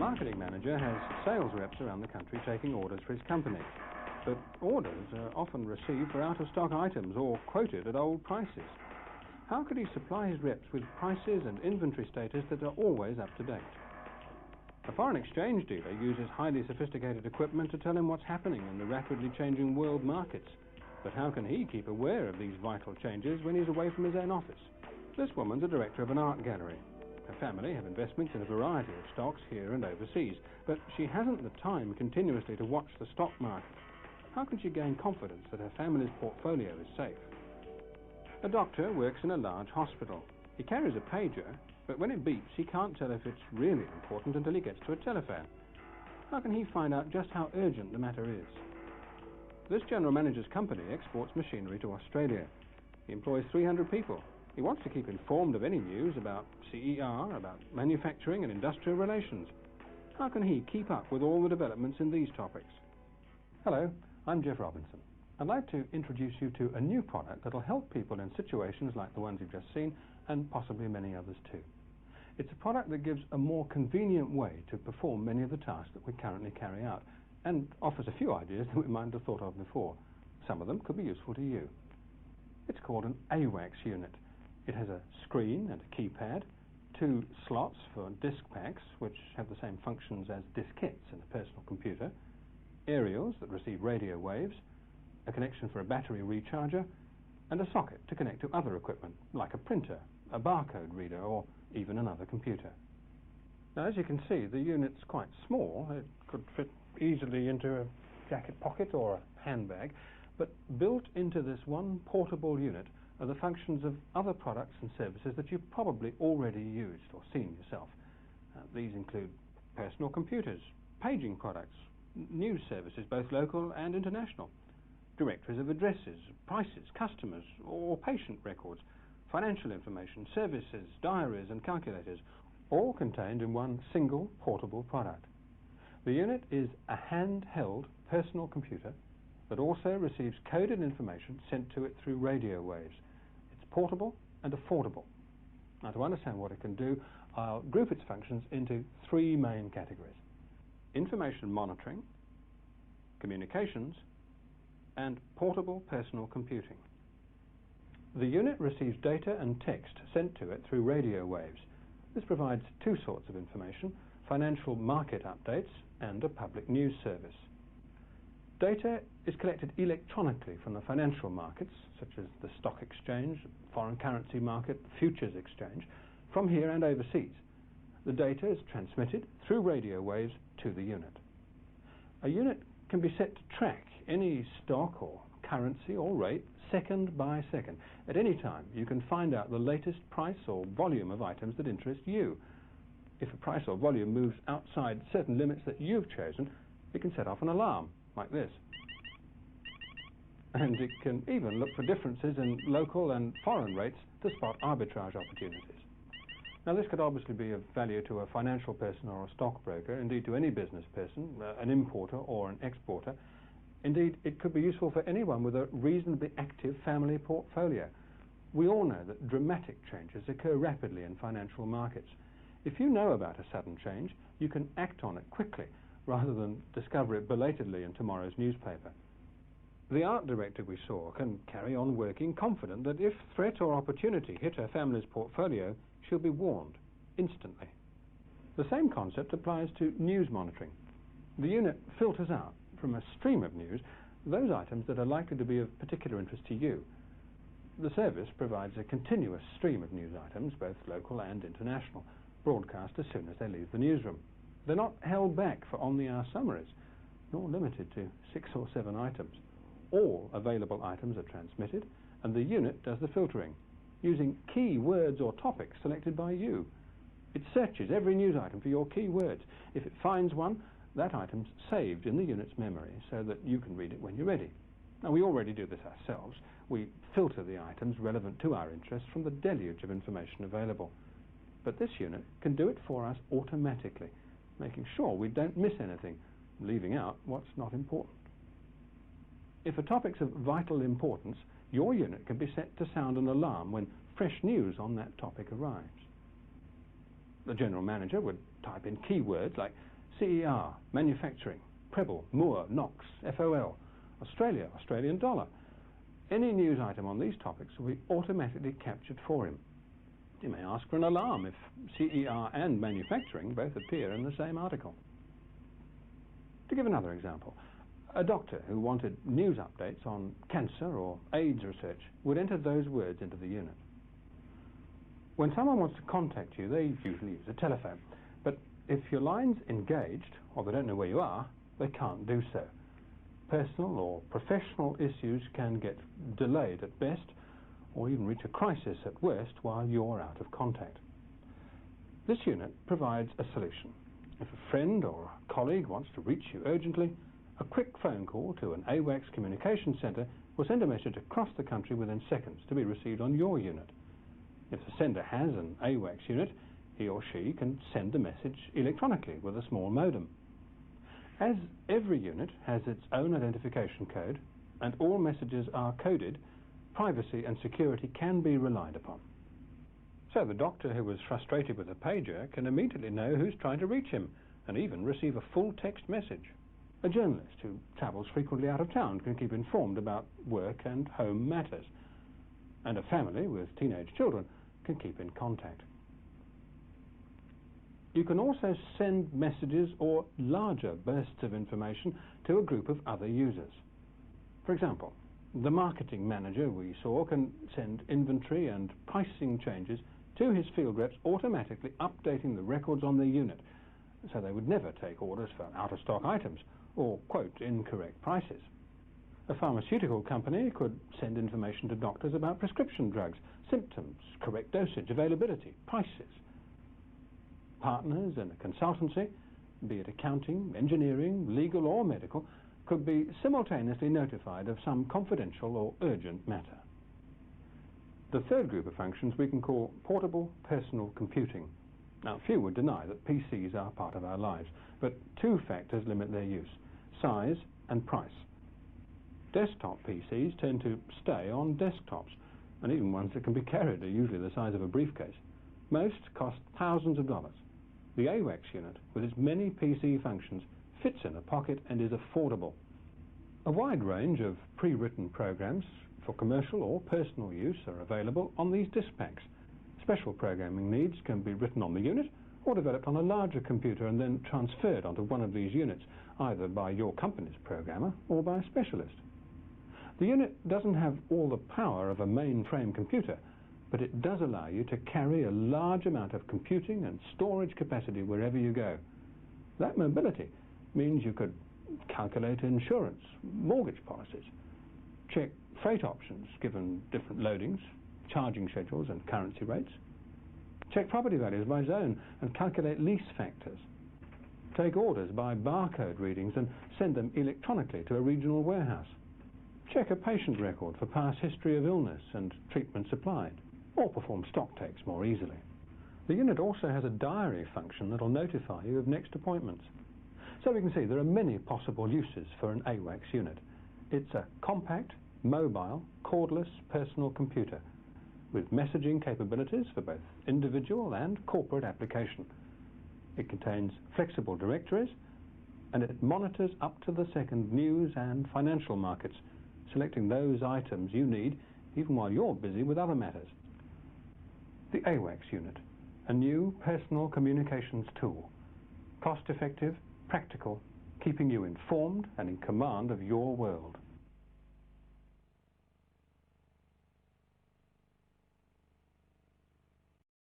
marketing manager has sales reps around the country taking orders for his company. But orders are often received for out-of-stock items or quoted at old prices. How could he supply his reps with prices and inventory status that are always up to date? A foreign exchange dealer uses highly sophisticated equipment to tell him what's happening in the rapidly changing world markets. But how can he keep aware of these vital changes when he's away from his own office? This woman's a director of an art gallery. Her family have investments in a variety of stocks here and overseas, but she hasn't the time continuously to watch the stock market. How can she gain confidence that her family's portfolio is safe? A doctor works in a large hospital. He carries a pager, but when it beeps, he can't tell if it's really important until he gets to a telephone. How can he find out just how urgent the matter is? This general manager's company exports machinery to Australia. He employs 300 people. He wants to keep informed of any news about CER, about manufacturing and industrial relations. How can he keep up with all the developments in these topics? Hello, I'm Geoff Robinson. I'd like to introduce you to a new product that will help people in situations like the ones you've just seen, and possibly many others too. It's a product that gives a more convenient way to perform many of the tasks that we currently carry out, and offers a few ideas that we might have thought of before. Some of them could be useful to you. It's called an AWACS unit. It has a screen and a keypad, 2 slots for disk packs, which have the same functions as diskettes in a personal computer, aerials that receive radio waves, a connection for a battery recharger, and a socket to connect to other equipment, like a printer, a barcode reader, or even another computer. Now, as you can see, the unit's quite small. It could fit easily into a jacket pocket or a handbag, but built into this one portable unit are the functions of other products and services that you've probably already used or seen yourself. These include personal computers, paging products, news services, both local and international, directories of addresses, prices, customers, or patient records, financial information, services, diaries and calculators, all contained in one single portable product. The unit is a handheld personal computer that also receives coded information sent to it through radio waves. It's portable and affordable. Now, to understand what it can do, I'll group its functions into 3 main categories: information monitoring, communications, and portable personal computing. The unit receives data and text sent to it through radio waves. This provides 2 sorts of information: financial market updates and a public news service. Data is collected electronically from the financial markets, such as the stock exchange, foreign currency market, futures exchange, from here and overseas. The data is transmitted through radio waves to the unit. A unit can be set to track any stock or currency or rate second by second. At any time, you can find out the latest price or volume of items that interest you. If a price or volume moves outside certain limits that you've chosen, it can set off an alarm, like this. And it can even look for differences in local and foreign rates to spot arbitrage opportunities. Now, this could obviously be of value to a financial person or a stockbroker, indeed to any business person, an importer or an exporter. Indeed, it could be useful for anyone with a reasonably active family portfolio. We all know that dramatic changes occur rapidly in financial markets. If you know about a sudden change, you can act on it quickly, rather than discover it belatedly in tomorrow's newspaper. The art director we saw can carry on working confident that if threat or opportunity hit her family's portfolio, she'll be warned instantly. The same concept applies to news monitoring. The unit filters out from a stream of news those items that are likely to be of particular interest to you. The service provides a continuous stream of news items, both local and international, broadcast as soon as they leave the newsroom. They're not held back for on-the-hour summaries, nor limited to 6 or 7 items. All available items are transmitted, and the unit does the filtering, using key words or topics selected by you. It searches every news item for your key words. If it finds one, that item's saved in the unit's memory so that you can read it when you're ready. Now, we already do this ourselves. We filter the items relevant to our interests from the deluge of information available. But this unit can do it for us automatically, making sure we don't miss anything, leaving out what's not important. If a topic's of vital importance, your unit can be set to sound an alarm when fresh news on that topic arrives. The general manager would type in keywords like CER, manufacturing, Preble, Moore, Knox, FOL, Australia, Australian dollar. Any news item on these topics will be automatically captured for him. You may ask for an alarm if CER and manufacturing both appear in the same article. To give another example, a doctor who wanted news updates on cancer or AIDS research would enter those words into the unit. When someone wants to contact you, they usually use a telephone. But if your line's engaged, or they don't know where you are, they can't do so. Personal or professional issues can get delayed at best, or even reach a crisis at worst while you're out of contact. This unit provides a solution. If a friend or a colleague wants to reach you urgently, a quick phone call to an AWACS communication centre will send a message across the country within seconds to be received on your unit. If the sender has an AWACS unit, he or she can send the message electronically with a small modem. As every unit has its own identification code and all messages are coded, privacy and security can be relied upon. So the doctor who was frustrated with a pager can immediately know who's trying to reach him and even receive a full text message. A journalist who travels frequently out of town can keep informed about work and home matters. And a family with teenage children can keep in contact. You can also send messages or larger bursts of information to a group of other users. For example, the marketing manager we saw can send inventory and pricing changes to his field reps, automatically updating the records on their unit, so they would never take orders for out-of-stock items or quote incorrect prices. A pharmaceutical company could send information to doctors about prescription drugs, symptoms, correct dosage, availability, prices. Partners in a consultancy, be it accounting, engineering, legal or medical, could be simultaneously notified of some confidential or urgent matter. The third group of functions we can call portable personal computing. Now, few would deny that PCs are part of our lives, but two factors limit their use: size and price. Desktop PCs tend to stay on desktops, and even ones that can be carried are usually the size of a briefcase. Most cost thousands of dollars. The AWACS unit, with its many PC functions, fits in a pocket and is affordable. A wide range of pre-written programs for commercial or personal use are available on these disk packs. Special programming needs can be written on the unit or developed on a larger computer and then transferred onto one of these units, either by your company's programmer or by a specialist. The unit doesn't have all the power of a mainframe computer, but it does allow you to carry a large amount of computing and storage capacity wherever you go. That mobility means you could calculate insurance, mortgage policies, check freight options given different loadings, charging schedules and currency rates, check property values by zone and calculate lease factors, take orders by barcode readings and send them electronically to a regional warehouse, check a patient record for past history of illness and treatment supplied, or perform stock takes more easily. The unit also has a diary function that will notify you of next appointments. So we can see there are many possible uses for an AWACS unit. It's a compact, mobile, cordless personal computer with messaging capabilities for both individual and corporate application. It contains flexible directories and it monitors up to the second news and financial markets, selecting those items you need even while you're busy with other matters. The AWACS unit, a new personal communications tool, cost-effective, practical, keeping you informed and in command of your world.